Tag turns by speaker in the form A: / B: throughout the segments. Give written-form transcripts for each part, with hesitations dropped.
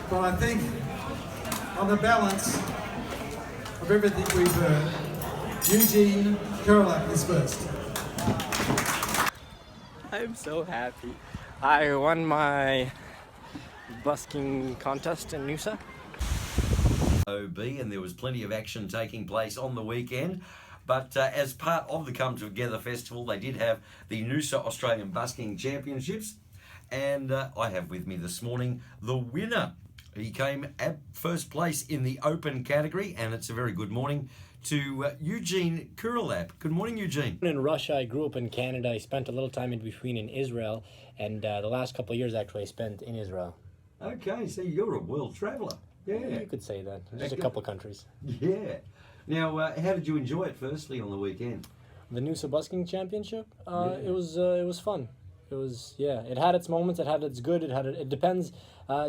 A: But I think on the balance of everything we've heard, Eugene Kurlap is first.
B: I'm so happy. I won my busking contest in Noosa.
C: OB, and there was plenty of action taking place on the weekend. But as part of the Come Together Festival, they did have the Noosa Australian Busking Championships. And I have with me this morning the winner. He came at first place in the open category, and it's a very good morning to Eugene Kurlap. Good morning, Eugene.
B: In Russia, I grew up in Canada. I spent a little time in between in Israel, and the last couple of years actually I spent in Israel.
C: Okay, so you're a world traveller. Yeah.
B: You could say that. Just a couple countries.
C: Yeah. Now, how did you enjoy it firstly on the weekend?
B: The Noosa Busking Championship? It was fun. It was, yeah, it had its moments, it had its good, it depends,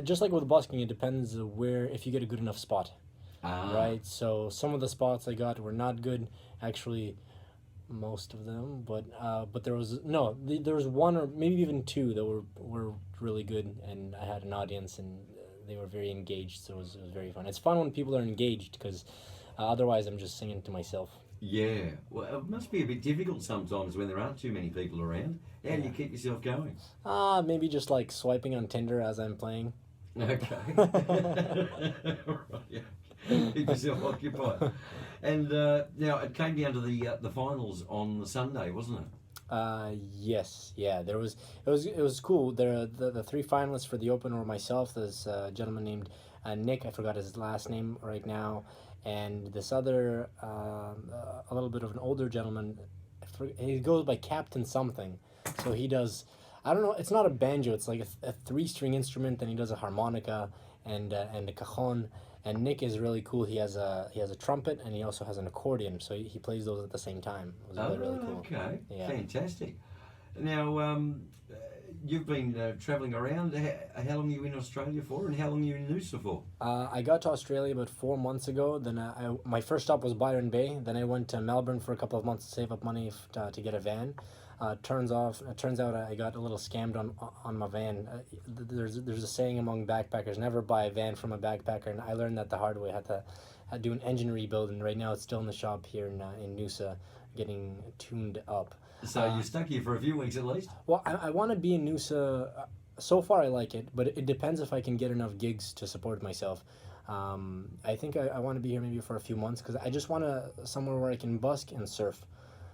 B: just like with busking, it depends if you get a good enough spot, right? So some of the spots I got were not good, actually, most of them, but there was one or maybe even two that were really good, and I had an audience, and they were very engaged, so it was very fun. It's fun when people are engaged, because otherwise I'm just singing to myself.
C: Yeah, well, it must be a bit difficult sometimes when there aren't too many people around. How do you keep yourself going?
B: Maybe just like swiping on Tinder as I'm playing.
C: Okay. Right, yeah. Keep yourself occupied. And now it came down to the finals on the Sunday, wasn't it?
B: Yes, yeah. It was cool. The three finalists for the Open were myself, this gentleman named Nick. I forgot his last name right now. And this other, a little bit of an older gentleman, he goes by Captain something. So he does, I don't know, it's not a banjo, it's like a three-string instrument, and he does a harmonica and a cajon. And Nick is really cool. He has a trumpet, and he also has an accordion, so he plays those at the same time. It was really cool.
C: Okay,
B: yeah.
C: Fantastic. Now, you've been travelling around. How long are you in Australia for, and how long are you in Noosa for?
B: I got to Australia about 4 months ago. Then my first stop was Byron Bay. Then I went to Melbourne for a couple of months to save up money to get a van. Turns out I got a little scammed on my van. There's a saying among backpackers: never buy a van from a backpacker, and I learned that the hard way. I had to do an engine rebuild, and right now it's still in the shop here in Noosa, getting tuned up.
C: So you're stuck here for a few weeks at least?
B: Well, I want to be in Noosa. So far I like it, but it depends if I can get enough gigs to support myself. I think I want to be here maybe for a few months, because I just want somewhere where I can busk and surf.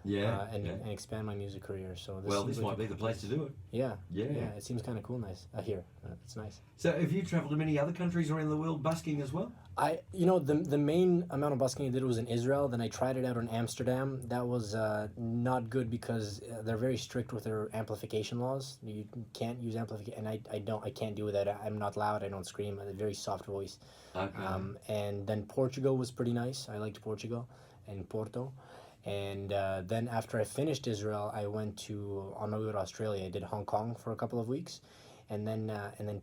B: And expand my music career. So
C: this might be the place to do it.
B: Yeah. It seems kind of cool, nice here. It's nice.
C: So, have you travelled to many other countries around the world busking as well?
B: The main amount of busking I did was in Israel. Then I tried it out in Amsterdam. That was not good because they're very strict with their amplification laws. You can't use amplification, and I can't do that. I'm not loud. I don't scream. I have a very soft voice.
C: Okay.
B: And then Portugal was pretty nice. I liked Portugal and Porto. And then after I finished Israel, I went on my way to Australia. I did Hong Kong for a couple of weeks, and then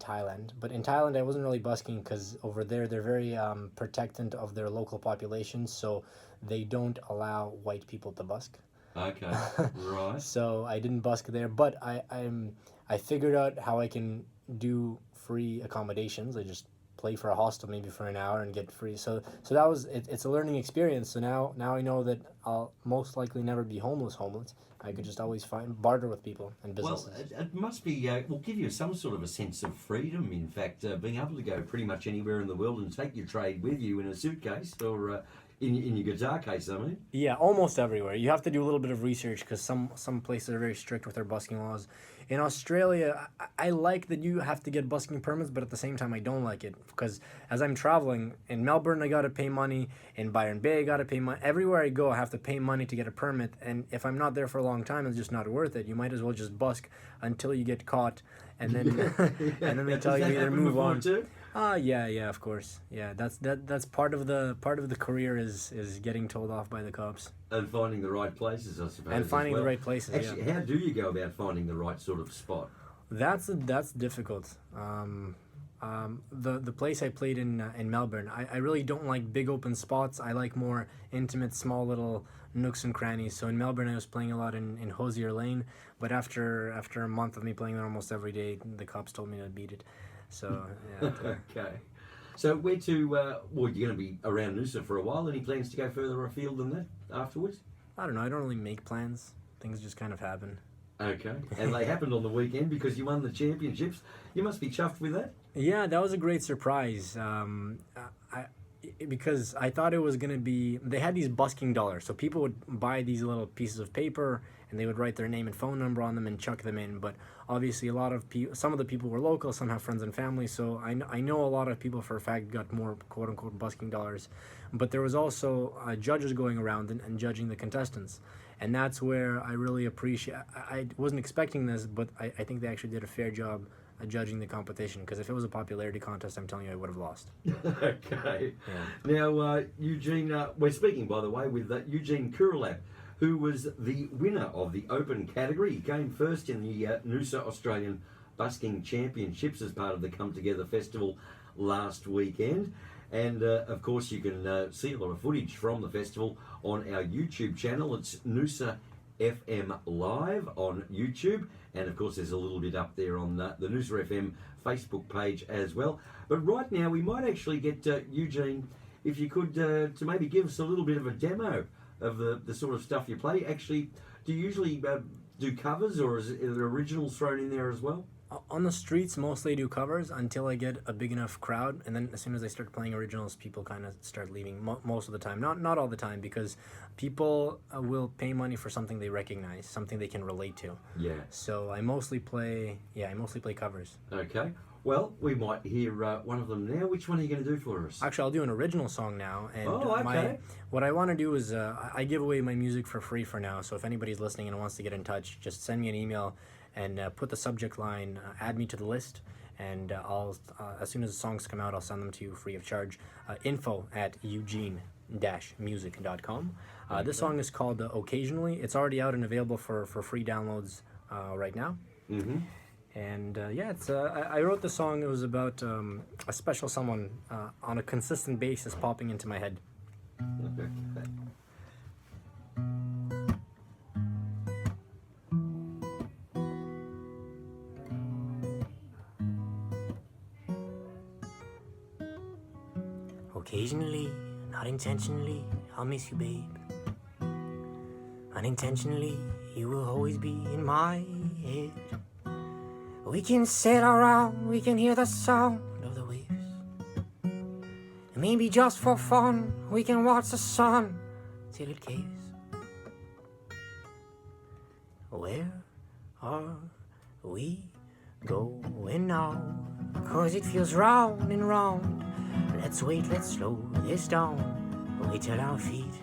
B: Thailand. But in Thailand, I wasn't really busking because over there they're very protectant of their local population, so they don't allow white people to busk.
C: Okay, right.
B: So I didn't busk there, but I figured out how I can do free accommodations. I just play for a hostel maybe for an hour and get free. So that was it's a learning experience. So now I know that I'll most likely never be homeless. I could just always barter with people and businesses.
C: Well, it must be will give you some sort of a sense of freedom. In fact, being able to go pretty much anywhere in the world and take your trade with you in a suitcase or in your guitar case, I mean.
B: Yeah, almost everywhere. You have to do a little bit of research because some places are very strict with their busking laws. In Australia, I like that you have to get busking permits, but at the same time, I don't like it because as I'm traveling, in Melbourne, I got to pay money. In Byron Bay, I got to pay money. Everywhere I go, I have to pay money to get a permit, and if I'm not there for a long time, it's just not worth it. You might as well just busk until you get caught, and then and then they tell you to either move on.
C: Too?
B: Yeah, of course. Yeah, that's part of the career is getting told off by the cops.
C: And finding the right places, I suppose.
B: And finding the right places.
C: Actually, how do you go about finding the right sort of spot?
B: That's difficult. The place I played in Melbourne, I really don't like big open spots. I like more intimate, small little nooks and crannies. So in Melbourne, I was playing a lot in Hosier Lane, but after a month of me playing there almost every day, the cops told me to beat it. So yeah.
C: Okay. So where to, well, you're going to be around Noosa for a while. Any plans to go further afield than that afterwards?
B: I don't know. I don't really make plans. Things just kind of happen.
C: Okay. And they happened on the weekend because you won the championships. You must be chuffed with that.
B: Yeah, that was a great surprise. Because I thought it was going to be... They had these busking dollars. So people would buy these little pieces of paper and they would write their name and phone number on them and chuck them in. But obviously a lot of people... Some of the people were local, some have friends and family. So I know a lot of people for a fact got more quote-unquote busking dollars. But there was also judges going around and judging the contestants. And that's where I really appreciate... I wasn't expecting this, but I think they actually did a fair job judging the competition, because if it was a popularity contest, I'm telling you, I would have lost.
C: Okay.
B: Yeah.
C: Now, Eugene, we're speaking, by the way, with Eugene Kuralab, who was the winner of the open category. He came first in the Noosa Australian Busking Championships as part of the Come Together Festival last weekend. And, of course, you can see a lot of footage from the festival on our YouTube channel. It's Noosa FM Live on YouTube, and of course there's a little bit up there on the Noosa FM Facebook page as well. But right now we might actually get Eugene, if you could, to maybe give us a little bit of a demo of the sort of stuff you play. Actually, do you usually do covers, or is there originals thrown in there as well?
B: On the streets, mostly I do covers until I get a big enough crowd, and then as soon as I start playing originals, people kind of start leaving most of the time. Not all the time, because people will pay money for something they recognize, something they can relate to.
C: Yeah.
B: So I mostly play covers.
C: Okay. Well, we might hear one of them now. Which one are you going to do for us?
B: Actually, I'll do an original song now. And
C: okay.
B: What I want to do is I give away my music for free for now. So if anybody's listening and wants to get in touch, just send me an email and put the subject line, add me to the list, and I'll as soon as the songs come out, I'll send them to you free of charge. info@eugene-music.com. This song is called Occasionally. It's already out and available for free downloads right now.
C: Mm-hmm.
B: And it's I wrote the song. It was about a special someone on a consistent basis popping into my head.
C: Okay.
B: Occasionally, not intentionally, I'll miss you, babe. Unintentionally, you will always be in my head. We can sit around, we can hear the sound of the waves. Maybe just for fun, we can watch the sun till it caves. Where are we going now? 'Cause it feels round and round. Let's wait, let's slow this down. Wait till our feet.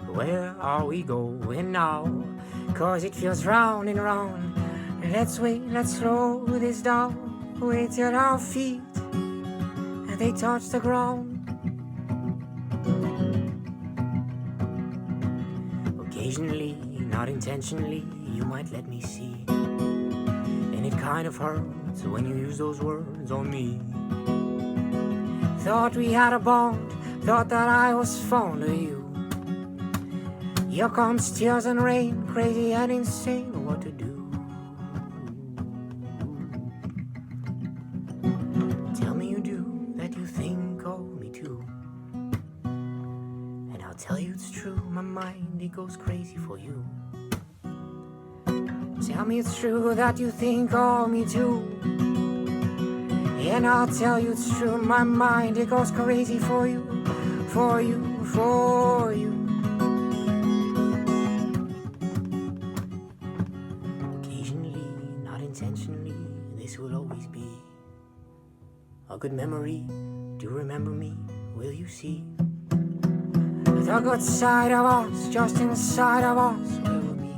B: Where are we going now? 'Cause it feels round and round. Let's wait, let's slow this down. Wait till our feet they touch the ground. Occasionally, not intentionally, you might let me see. And it kind of hurts when you use those words on me. Thought we had a bond, thought that I was fond of you. Here comes tears and rain, crazy and insane, what to do? Tell me you do, that you think of me too. And I'll tell you it's true, my mind, it goes crazy for you. Tell me it's true that you think of me too. And I'll tell you it's true, my mind, it goes crazy for you, for you, for you. Occasionally, not intentionally, this will always be a good memory. Do remember me, will you see? The good side of us, just inside of us, where we'll be.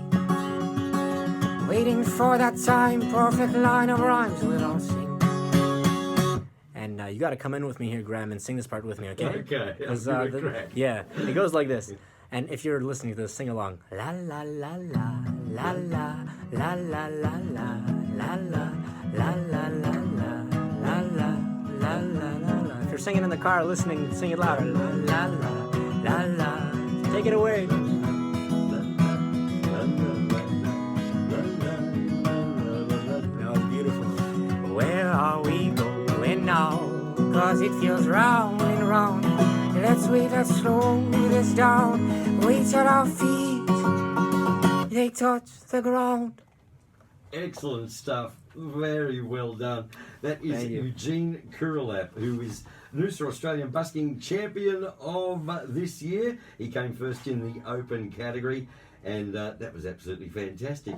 B: Waiting for that time, perfect line of rhymes we'll all sing. And you got to come in with me here, Graham, and sing this part with me, okay?
C: Okay.
B: Yeah, it goes like this. And if you're listening to this, sing along. La la la la la la la la la la la la la la la la la la la. If you're singing in the car, listening, sing it louder. La la la la la. Take it away. That was beautiful. Where are we going now?
D: 'cause it feels round and round. Let's wait as slowly this down. Wait till our feet, they touch the ground.
C: Excellent stuff. Very well done. That is
B: Thank you.
C: Eugene Kurelap, who is Noosa Australian Busking Champion of this year. He came first in the open category, and that was absolutely fantastic.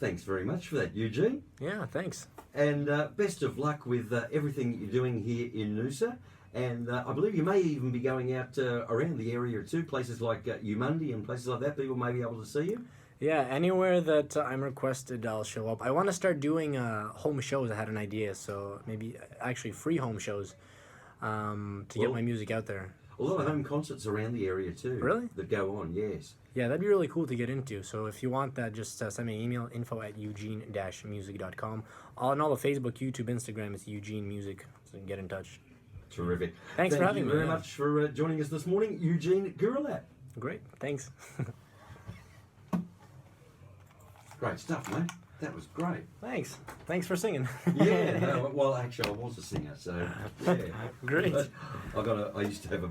C: Thanks very much for that, Eugene.
B: Yeah, thanks.
C: And best of luck with everything that you're doing here in Noosa. And I believe you may even be going out around the area too, places like Umundi and places like that. People may be able to see you.
B: Yeah, anywhere that I'm requested, I'll show up. I want to start doing home shows. I had an idea, so maybe actually free home shows to get my music out there.
C: A lot of home concerts around the area too.
B: Really?
C: That go on, yes.
B: Yeah, that'd be really cool to get into. So if you want that, just send me an email, info@eugene-music.com. On all the Facebook, YouTube, Instagram, it's Eugene Music. So get in touch.
C: Terrific.
B: Thanks for having
C: me.
B: me,
C: Thank you very
B: yeah.
C: much for joining us this morning, Eugene Kurelap.
B: Great, thanks.
C: Great stuff, mate. That was great.
B: Thanks for singing.
C: Yeah. No, well, actually, I was a singer, so yeah.
B: Great.
C: I used to have a